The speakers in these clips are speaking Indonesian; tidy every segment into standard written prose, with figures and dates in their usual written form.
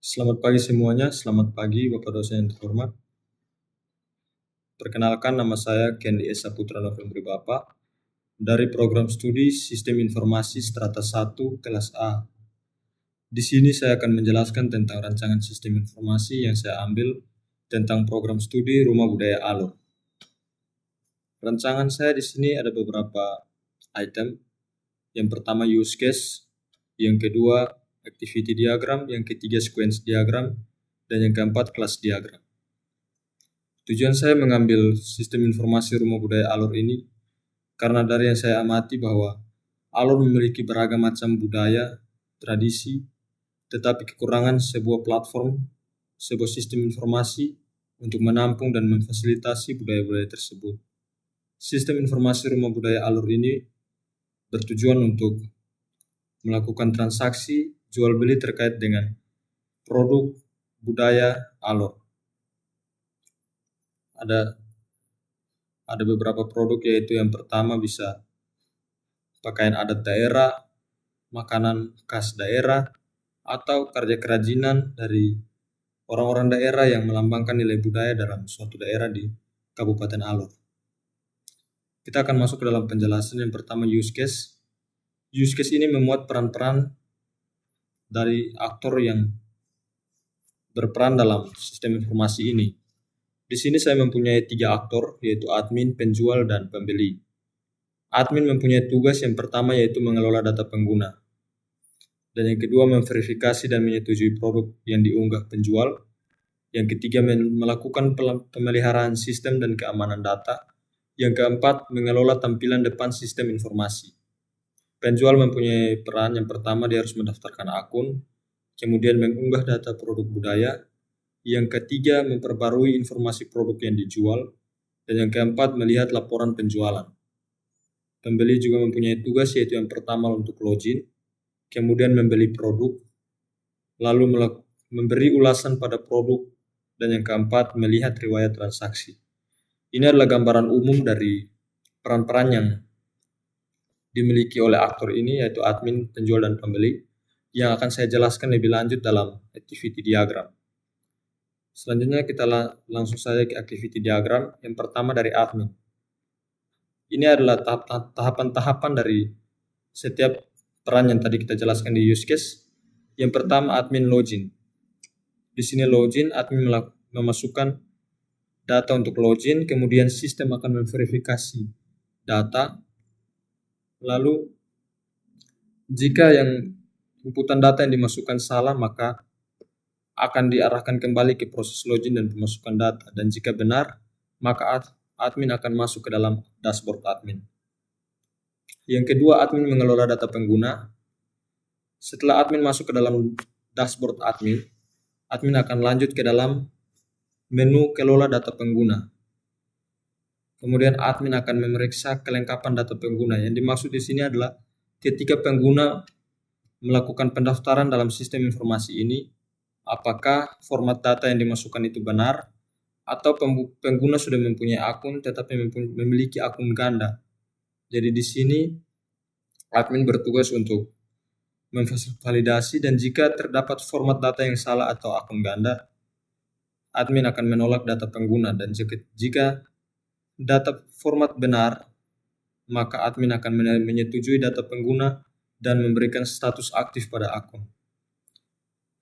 Selamat pagi semuanya, selamat pagi Bapak dosen yang terhormat. Perkenalkan nama saya Kendi Esa Putra Novembri Bapak dari program studi Sistem Informasi Strata 1 kelas A. Di sini saya akan menjelaskan tentang rancangan sistem informasi yang saya ambil tentang program studi Rumah Budaya Alor. Rancangan saya di sini ada beberapa item. Yang pertama use case, yang kedua activity diagram, yang ketiga sequence diagram, dan yang keempat class diagram. Tujuan saya mengambil sistem informasi Rumah Budaya Alor ini karena dari yang saya amati bahwa Alor memiliki beragam macam budaya, tradisi, tetapi kekurangan sebuah platform, sebuah sistem informasi untuk menampung dan memfasilitasi budaya-budaya tersebut. Sistem informasi Rumah Budaya Alor ini bertujuan untuk melakukan transaksi jual beli terkait dengan produk budaya Alor. Ada beberapa produk, yaitu yang pertama bisa pakaian adat daerah, makanan khas daerah, atau karya kerajinan dari orang-orang daerah yang melambangkan nilai budaya dalam suatu daerah di Kabupaten Alor. Kita akan masuk ke dalam penjelasan. Yang pertama use case. Use case ini memuat peran-peran dari aktor yang berperan dalam sistem informasi ini. Di sini saya mempunyai 3 aktor, yaitu admin, penjual, dan pembeli. Admin mempunyai tugas yang pertama yaitu mengelola data pengguna. Dan yang kedua memverifikasi dan menyetujui produk yang diunggah penjual. Yang ketiga melakukan pemeliharaan sistem dan keamanan data. Yang keempat mengelola tampilan depan sistem informasi. Penjual mempunyai peran yang pertama, dia harus mendaftarkan akun, kemudian mengunggah data produk budaya. Yang ketiga memperbarui informasi produk yang dijual. Dan yang keempat melihat laporan penjualan. Pembeli juga mempunyai tugas, yaitu yang pertama untuk login, kemudian membeli produk, lalu memberi ulasan pada produk, dan yang keempat melihat riwayat transaksi. Ini adalah gambaran umum dari peran-peran yang dimiliki oleh aktor ini, yaitu admin, penjual, dan pembeli, yang akan saya jelaskan lebih lanjut dalam activity diagram. Selanjutnya kita langsung saja ke activity diagram. Yang pertama dari admin. Ini adalah tahapan-tahapan dari setiap peran yang tadi kita jelaskan di use case. Yang pertama admin login. Di sini login, admin memasukkan data untuk login, kemudian sistem akan memverifikasi data. Lalu jika yang inputan data yang dimasukkan salah, maka akan diarahkan kembali ke proses login dan pemasukan data. Dan jika benar, maka admin akan masuk ke dalam dashboard admin. Yang kedua, admin mengelola data pengguna. Setelah admin masuk ke dalam dashboard admin, admin akan lanjut ke dalam menu kelola data pengguna. Kemudian admin akan memeriksa kelengkapan data pengguna. Yang dimaksud di sini adalah ketika pengguna melakukan pendaftaran dalam sistem informasi ini, apakah format data yang dimasukkan itu benar, atau pengguna sudah mempunyai akun tetapi memiliki akun ganda. Jadi di sini admin bertugas untuk memvalidasi, dan jika terdapat format data yang salah atau akun ganda, admin akan menolak data pengguna. Dan jika data format benar, maka admin akan menyetujui data pengguna dan memberikan status aktif pada akun.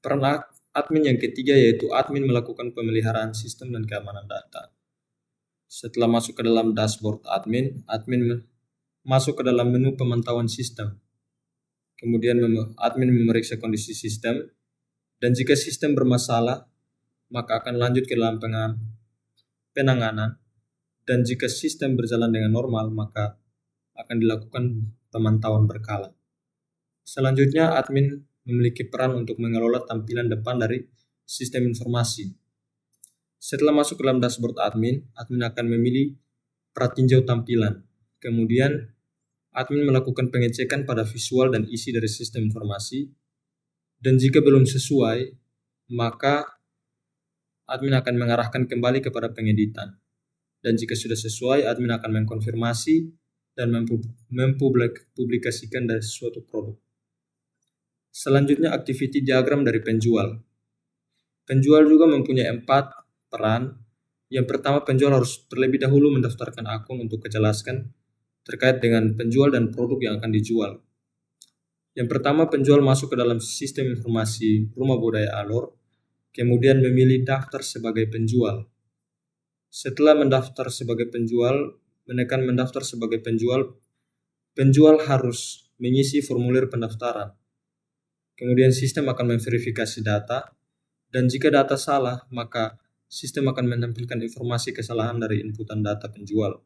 Peran admin yang ketiga yaitu admin melakukan pemeliharaan sistem dan keamanan data. Setelah masuk ke dalam dashboard admin masuk ke dalam menu pemantauan sistem. Kemudian admin memeriksa kondisi sistem, dan jika sistem bermasalah, maka akan lanjut ke dalam penanganan, dan jika sistem berjalan dengan normal, maka akan dilakukan pemantauan berkala. Selanjutnya, admin memiliki peran untuk mengelola tampilan depan dari sistem informasi. Setelah masuk ke dalam dashboard admin akan memilih pratinjau tampilan. Kemudian, admin melakukan pengecekan pada visual dan isi dari sistem informasi, dan jika belum sesuai, maka admin akan mengarahkan kembali kepada pengeditan. Dan jika sudah sesuai, admin akan mengkonfirmasi dan mempublikasikan dari suatu produk. Selanjutnya activity diagram dari penjual. Penjual juga mempunyai 4 peran. Yang pertama, penjual harus terlebih dahulu mendaftarkan akun untuk menjelaskan terkait dengan penjual dan produk yang akan dijual. Yang pertama, penjual masuk ke dalam sistem informasi Rumah Budaya Alor, kemudian memilih daftar sebagai penjual. Setelah mendaftar sebagai penjual, menekan mendaftar sebagai penjual, penjual harus mengisi formulir pendaftaran. Kemudian sistem akan memverifikasi data, dan jika data salah, maka sistem akan menampilkan informasi kesalahan dari inputan data penjual.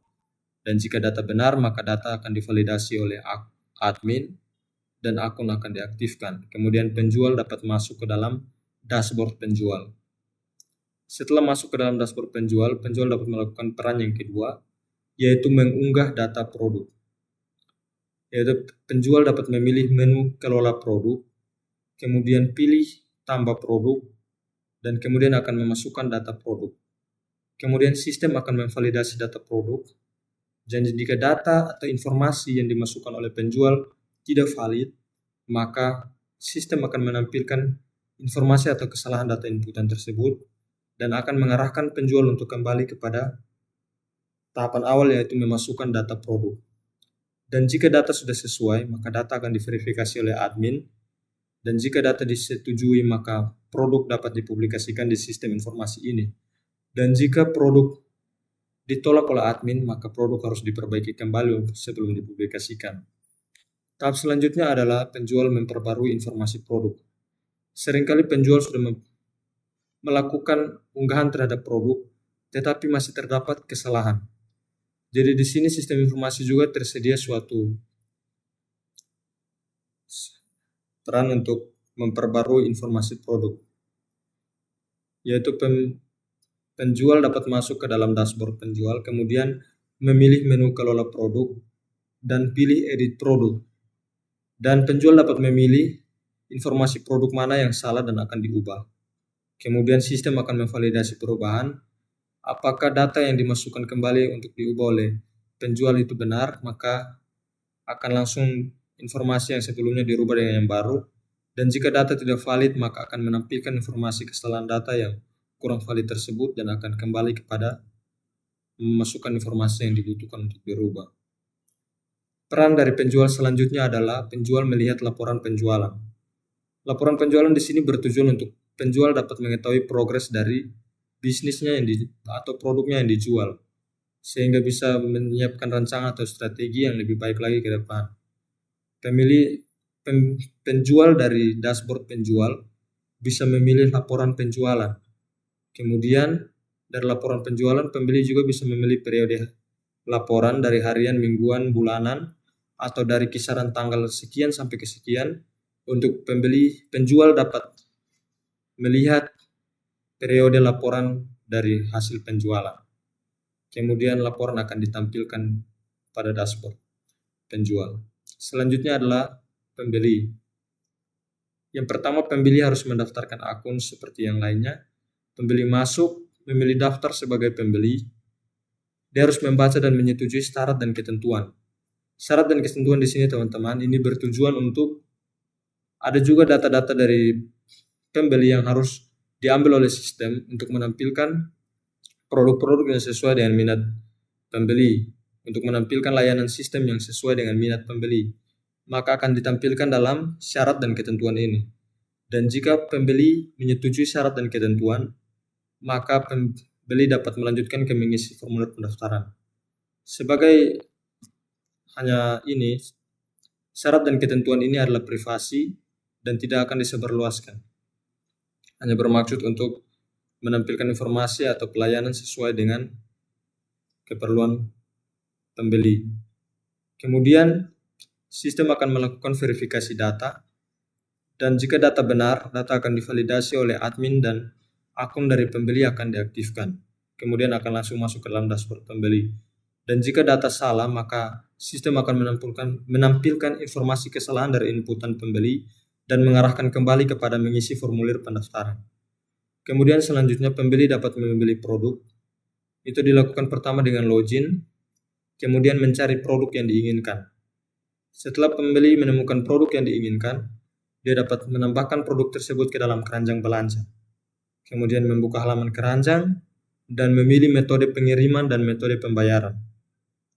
Dan jika data benar, maka data akan divalidasi oleh admin dan akun akan diaktifkan. Kemudian penjual dapat masuk ke dalam dashboard penjual. Setelah masuk ke dalam dashboard penjual, penjual dapat melakukan peran yang kedua, yaitu mengunggah data produk. Yaitu penjual dapat memilih menu kelola produk, kemudian pilih tambah produk, dan kemudian akan memasukkan data produk. Kemudian sistem akan memvalidasi data produk, dan jika data atau informasi yang dimasukkan oleh penjual tidak valid, maka sistem akan menampilkan informasi atau kesalahan data inputan tersebut dan akan mengarahkan penjual untuk kembali kepada tahapan awal, yaitu memasukkan data produk. Dan jika data sudah sesuai, maka data akan diverifikasi oleh admin, dan jika data disetujui, maka produk dapat dipublikasikan di sistem informasi ini. Dan jika produk ditolak oleh admin, maka produk harus diperbaiki kembali sebelum dipublikasikan. Tahap selanjutnya adalah penjual memperbarui informasi produk. Seringkali penjual sudah melakukan unggahan terhadap produk, tetapi masih terdapat kesalahan. Jadi di sini sistem informasi juga tersedia suatu peran untuk memperbarui informasi produk, yaitu penjual dapat masuk ke dalam dashboard penjual, kemudian memilih menu kelola produk, dan pilih edit produk. Dan penjual dapat memilih informasi produk mana yang salah dan akan diubah. Kemudian sistem akan memvalidasi perubahan. Apakah data yang dimasukkan kembali untuk diubah oleh penjual itu benar, maka akan langsung informasi yang sebelumnya dirubah dengan yang baru. Dan jika data tidak valid, maka akan menampilkan informasi kesalahan data yang kurang valid tersebut dan akan kembali kepada memasukkan informasi yang dibutuhkan untuk dirubah. Peran dari penjual selanjutnya adalah penjual melihat laporan penjualan. Laporan penjualan di sini bertujuan untuk penjual dapat mengetahui progres dari bisnisnya atau produknya yang dijual, sehingga bisa menyiapkan rancangan atau strategi yang lebih baik lagi ke depan. Penjual dari dashboard penjual bisa memilih laporan penjualan. Kemudian dari laporan penjualan, pembeli juga bisa memilih periode laporan dari harian, mingguan, bulanan, atau dari kisaran tanggal sekian sampai ke sekian. Untuk penjual dapat melihat periode laporan dari hasil penjualan. Kemudian laporan akan ditampilkan pada dashboard penjual. Selanjutnya adalah pembeli. Yang pertama, pembeli harus mendaftarkan akun seperti yang lainnya. Pembeli masuk, memilih daftar sebagai pembeli. Dia harus membaca dan menyetujui syarat dan ketentuan. Syarat dan ketentuan di sini, teman-teman, ini bertujuan untuk ada juga data-data dari pembeli yang harus diambil oleh sistem untuk menampilkan produk-produk yang sesuai dengan minat pembeli, untuk menampilkan layanan sistem yang sesuai dengan minat pembeli, maka akan ditampilkan dalam syarat dan ketentuan ini. Dan jika pembeli menyetujui syarat dan ketentuan, maka pembeli dapat melanjutkan ke mengisi formulir pendaftaran. Sebagai hanya ini, syarat dan ketentuan ini adalah privasi dan tidak akan disebarluaskan. Hanya bermaksud untuk menampilkan informasi atau pelayanan sesuai dengan keperluan pembeli. Kemudian sistem akan melakukan verifikasi data, dan jika data benar, data akan divalidasi oleh admin dan akun dari pembeli akan diaktifkan. Kemudian akan langsung masuk ke dalam dashboard pembeli. Dan jika data salah, maka sistem akan menampilkan informasi kesalahan dari inputan pembeli dan mengarahkan kembali kepada mengisi formulir pendaftaran. Kemudian selanjutnya pembeli dapat memilih produk. Itu dilakukan pertama dengan login, kemudian mencari produk yang diinginkan. Setelah pembeli menemukan produk yang diinginkan, dia dapat menambahkan produk tersebut ke dalam keranjang belanja. kemudian membuka halaman keranjang, dan memilih metode pengiriman dan metode pembayaran.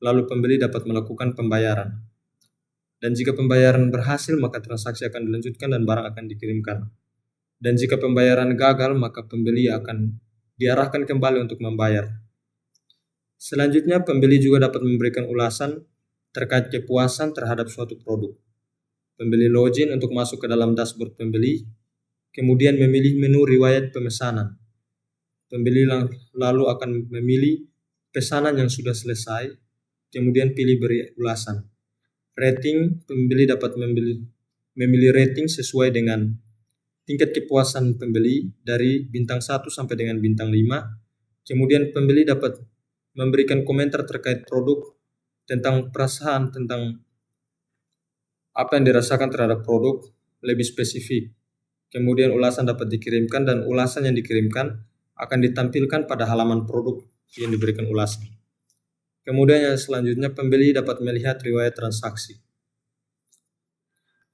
Lalu pembeli dapat melakukan pembayaran. Dan jika pembayaran berhasil, maka transaksi akan dilanjutkan dan barang akan dikirimkan. Dan jika pembayaran gagal, maka pembeli akan diarahkan kembali untuk membayar. Selanjutnya, pembeli juga dapat memberikan ulasan terkait kepuasan terhadap suatu produk. Pembeli login untuk masuk ke dalam dashboard pembeli, kemudian memilih menu riwayat pemesanan. Pembeli lalu akan memilih pesanan yang sudah selesai, kemudian pilih beri ulasan. Rating, pembeli dapat memilih rating sesuai dengan tingkat kepuasan pembeli dari bintang 1 sampai dengan bintang 5. Kemudian pembeli dapat memberikan komentar terkait produk, tentang perasaan, tentang apa yang dirasakan terhadap produk lebih spesifik. Kemudian ulasan dapat dikirimkan dan ulasan yang dikirimkan akan ditampilkan pada halaman produk yang diberikan ulasan. Kemudian yang selanjutnya pembeli dapat melihat riwayat transaksi.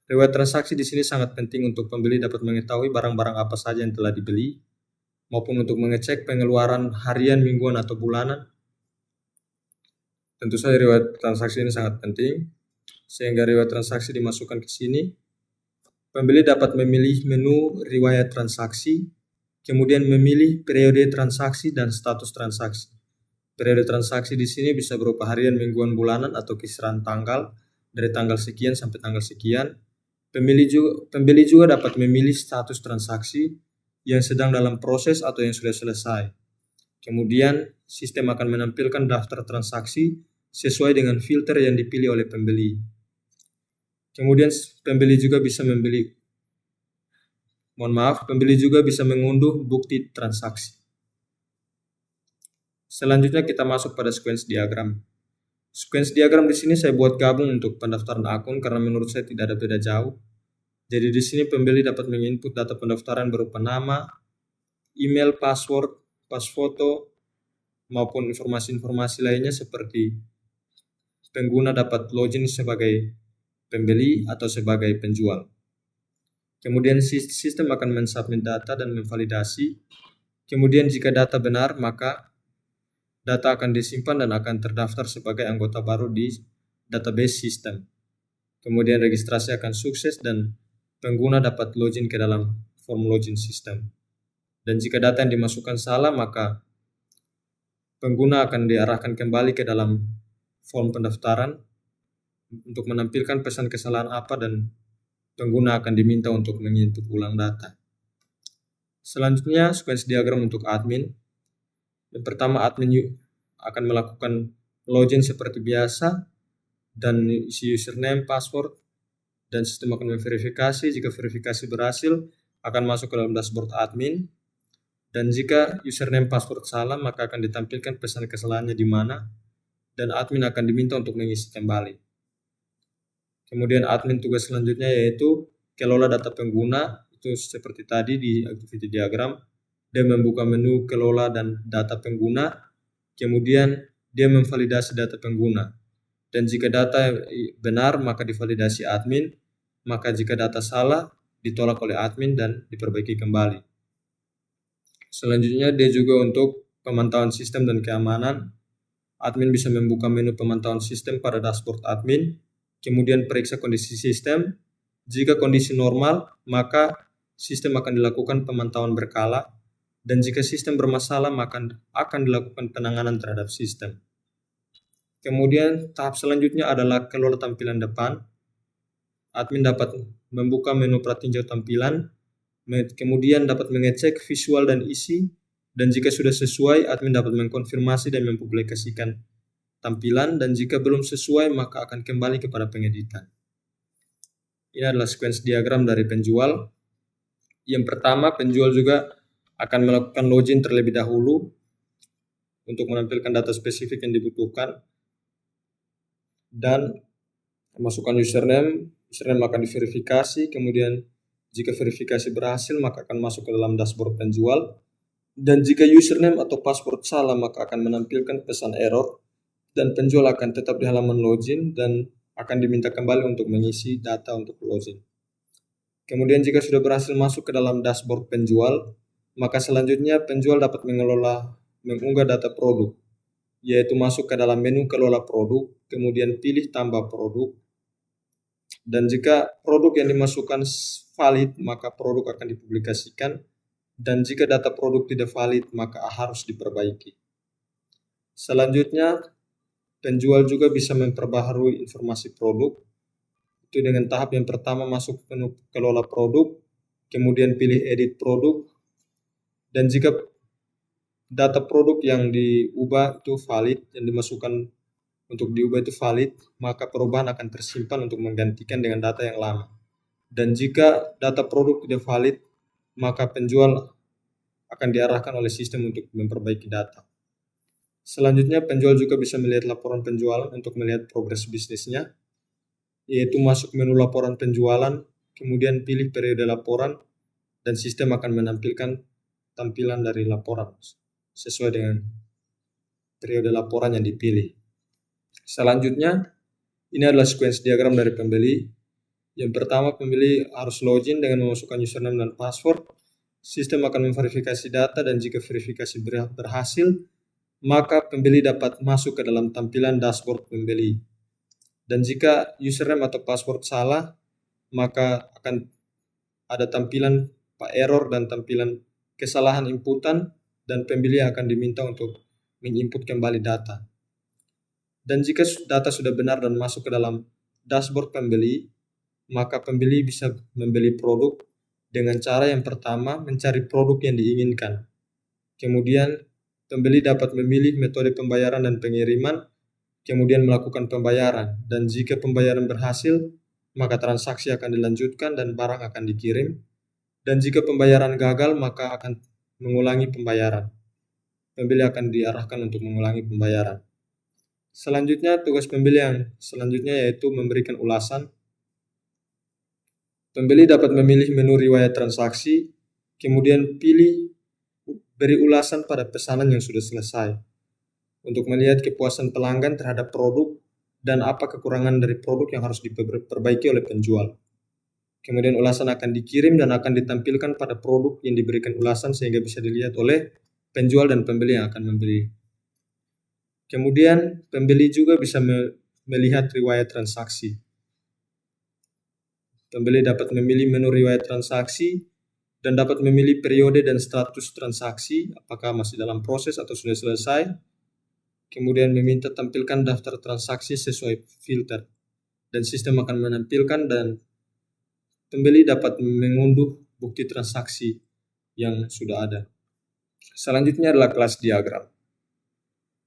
Riwayat transaksi di sini sangat penting untuk pembeli dapat mengetahui barang-barang apa saja yang telah dibeli, maupun untuk mengecek pengeluaran harian, mingguan, atau bulanan. Tentu saja riwayat transaksi ini sangat penting, sehingga riwayat transaksi dimasukkan ke sini. Pembeli dapat memilih menu riwayat transaksi, kemudian memilih periode transaksi dan status transaksi. Periode transaksi di sini bisa berupa harian, mingguan, bulanan, atau kisaran tanggal dari tanggal sekian sampai tanggal sekian. Pembeli juga dapat memilih status transaksi yang sedang dalam proses atau yang sudah selesai. Kemudian sistem akan menampilkan daftar transaksi sesuai dengan filter yang dipilih oleh pembeli. Kemudian pembeli juga bisa mengunduh bukti transaksi. Selanjutnya kita masuk pada sequence diagram. Sequence diagram di sini saya buat gabung untuk pendaftaran akun karena menurut saya tidak ada beda jauh. Jadi di sini pembeli dapat menginput data pendaftaran berupa nama, email, password, pas foto, maupun informasi-informasi lainnya seperti pengguna dapat login sebagai pembeli atau sebagai penjual. Kemudian sistem akan mensubmit data dan memvalidasi. Kemudian jika data benar, maka data akan disimpan dan akan terdaftar sebagai anggota baru di database sistem. Kemudian registrasi akan sukses dan pengguna dapat login ke dalam form login sistem. Dan jika data yang dimasukkan salah, maka pengguna akan diarahkan kembali ke dalam form pendaftaran untuk menampilkan pesan kesalahan apa, dan pengguna akan diminta untuk menginput ulang data. Selanjutnya sequence diagram untuk admin. Yang pertama, admin akan melakukan login seperti biasa dan isi username, password, dan sistem akan memverifikasi. Jika verifikasi berhasil, akan masuk ke dalam dashboard admin. Dan jika username password salah, maka akan ditampilkan pesan kesalahannya di mana, dan admin akan diminta untuk mengisi kembali. Kemudian admin tugas selanjutnya yaitu kelola data pengguna. Itu seperti tadi di activity diagram, dia membuka menu kelola dan data pengguna, kemudian dia memvalidasi data pengguna. Dan jika data benar, maka divalidasi admin, maka jika data salah, ditolak oleh admin dan diperbaiki kembali. Selanjutnya dia juga untuk pemantauan sistem dan keamanan. Admin bisa membuka menu pemantauan sistem pada dashboard admin, kemudian periksa kondisi sistem. Jika kondisi normal, maka sistem akan dilakukan pemantauan berkala, dan jika sistem bermasalah, maka akan dilakukan penanganan terhadap sistem. Kemudian tahap selanjutnya adalah kelola tampilan depan. Admin dapat membuka menu pratinjau tampilan, kemudian dapat mengecek visual dan isi, dan jika sudah sesuai, admin dapat mengkonfirmasi dan mempublikasikan tampilan, dan jika belum sesuai, maka akan kembali kepada pengeditan. Ini adalah sequence diagram dari penjual. Yang pertama, penjual juga akan melakukan login terlebih dahulu untuk menampilkan data spesifik yang dibutuhkan, dan masukkan username akan diverifikasi. Kemudian jika verifikasi berhasil, maka akan masuk ke dalam dashboard penjual, dan jika username atau password salah, maka akan menampilkan pesan error, dan penjual akan tetap di halaman login dan akan diminta kembali untuk mengisi data untuk login. Kemudian jika sudah berhasil masuk ke dalam dashboard penjual, Maka selanjutnya penjual dapat mengunggah data produk, yaitu masuk ke dalam menu kelola produk, kemudian pilih tambah produk, dan jika produk yang dimasukkan valid, maka produk akan dipublikasikan, dan jika data produk tidak valid, maka harus diperbaiki. Selanjutnya, penjual juga bisa memperbaharui informasi produk, itu dengan tahap yang pertama masuk ke menu kelola produk, kemudian pilih edit produk, dan jika data produk yang diubah itu valid, yang dimasukkan untuk diubah itu valid, maka perubahan akan tersimpan untuk menggantikan dengan data yang lama. Dan jika data produk tidak valid, maka penjual akan diarahkan oleh sistem untuk memperbaiki data. Selanjutnya, penjual juga bisa melihat laporan penjualan untuk melihat progres bisnisnya, yaitu masuk menu laporan penjualan, kemudian pilih periode laporan, dan sistem akan menampilkan tampilan dari laporan sesuai dengan periode laporan yang dipilih. Selanjutnya, ini adalah sequence diagram dari pembeli. Yang pertama, pembeli harus login dengan memasukkan username dan password. Sistem akan memverifikasi data, dan jika verifikasi berhasil, maka pembeli dapat masuk ke dalam tampilan dashboard pembeli. Dan jika username atau password salah, maka akan ada tampilan error dan tampilan kesalahan inputan, dan pembeli akan diminta untuk menginput kembali data. Dan jika data sudah benar dan masuk ke dalam dashboard pembeli, maka pembeli bisa membeli produk dengan cara yang pertama mencari produk yang diinginkan. Kemudian pembeli dapat memilih metode pembayaran dan pengiriman, kemudian melakukan pembayaran. Dan jika pembayaran berhasil, maka transaksi akan dilanjutkan dan barang akan dikirim. Dan jika pembayaran gagal, maka akan mengulangi pembayaran. Pembeli akan diarahkan untuk mengulangi pembayaran. Selanjutnya, tugas pembeli yang selanjutnya yaitu memberikan ulasan. Pembeli dapat memilih menu riwayat transaksi, kemudian beri ulasan pada pesanan yang sudah selesai, untuk melihat kepuasan pelanggan terhadap produk dan apa kekurangan dari produk yang harus diperbaiki oleh penjual. Kemudian ulasan akan dikirim dan akan ditampilkan pada produk yang diberikan ulasan sehingga bisa dilihat oleh penjual dan pembeli yang akan membeli. Kemudian pembeli juga bisa melihat riwayat transaksi. Pembeli dapat memilih menu riwayat transaksi dan dapat memilih periode dan status transaksi, apakah masih dalam proses atau sudah selesai. Kemudian meminta tampilkan daftar transaksi sesuai filter, dan sistem akan menampilkan, dan pembeli dapat mengunduh bukti transaksi yang sudah ada. Selanjutnya adalah kelas diagram.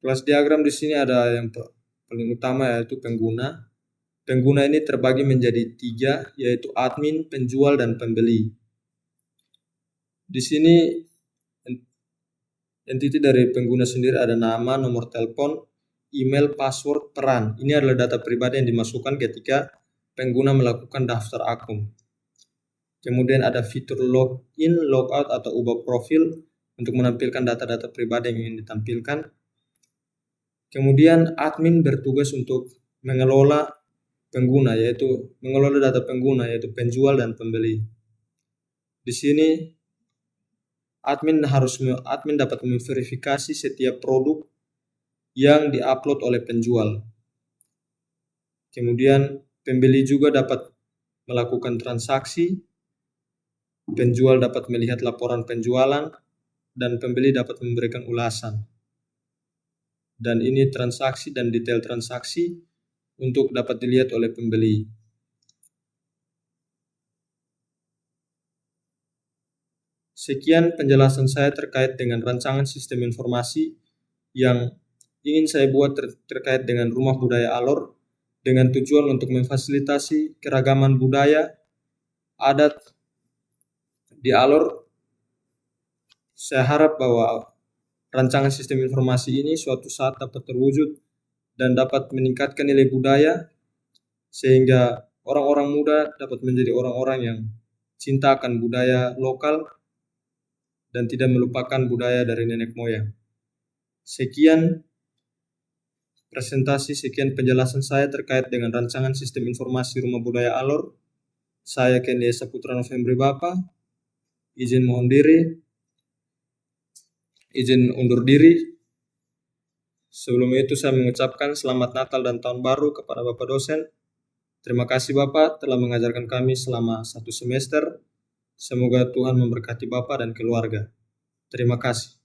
Kelas diagram di sini ada yang paling utama yaitu pengguna. Pengguna ini terbagi menjadi 3, yaitu admin, penjual, dan pembeli. Di sini entiti dari pengguna sendiri ada nama, nomor telepon, email, password, peran. Ini adalah data pribadi yang dimasukkan ketika pengguna melakukan daftar akun. Kemudian ada fitur login, logout, atau ubah profil untuk menampilkan data-data pribadi yang ingin ditampilkan. Kemudian admin bertugas untuk mengelola pengguna, yaitu mengelola data pengguna, yaitu penjual dan pembeli. Di sini admin dapat memverifikasi setiap produk yang diupload oleh penjual. Kemudian pembeli juga dapat melakukan transaksi, penjual dapat melihat laporan penjualan, dan pembeli dapat memberikan ulasan. Dan ini transaksi dan detail transaksi untuk dapat dilihat oleh pembeli. Sekian penjelasan saya terkait dengan rancangan sistem informasi yang ingin saya buat terkait dengan Rumah Budaya Alor, dengan tujuan untuk memfasilitasi keragaman budaya, adat di Alor. Saya harap bahwa rancangan sistem informasi ini suatu saat dapat terwujud dan dapat meningkatkan nilai budaya, sehingga orang-orang muda dapat menjadi orang-orang yang cinta akan budaya lokal dan tidak melupakan budaya dari nenek moyang. Sekian penjelasan saya terkait dengan rancangan sistem informasi Rumah Budaya Alor. Saya Kendi Esa Putra Novembri Bapa, izin mohon diri. izin undur diri. Sebelum itu saya mengucapkan selamat Natal dan Tahun Baru kepada Bapak dosen. Terima kasih Bapak telah mengajarkan kami selama 1 semester. Semoga Tuhan memberkati Bapak dan keluarga. Terima kasih.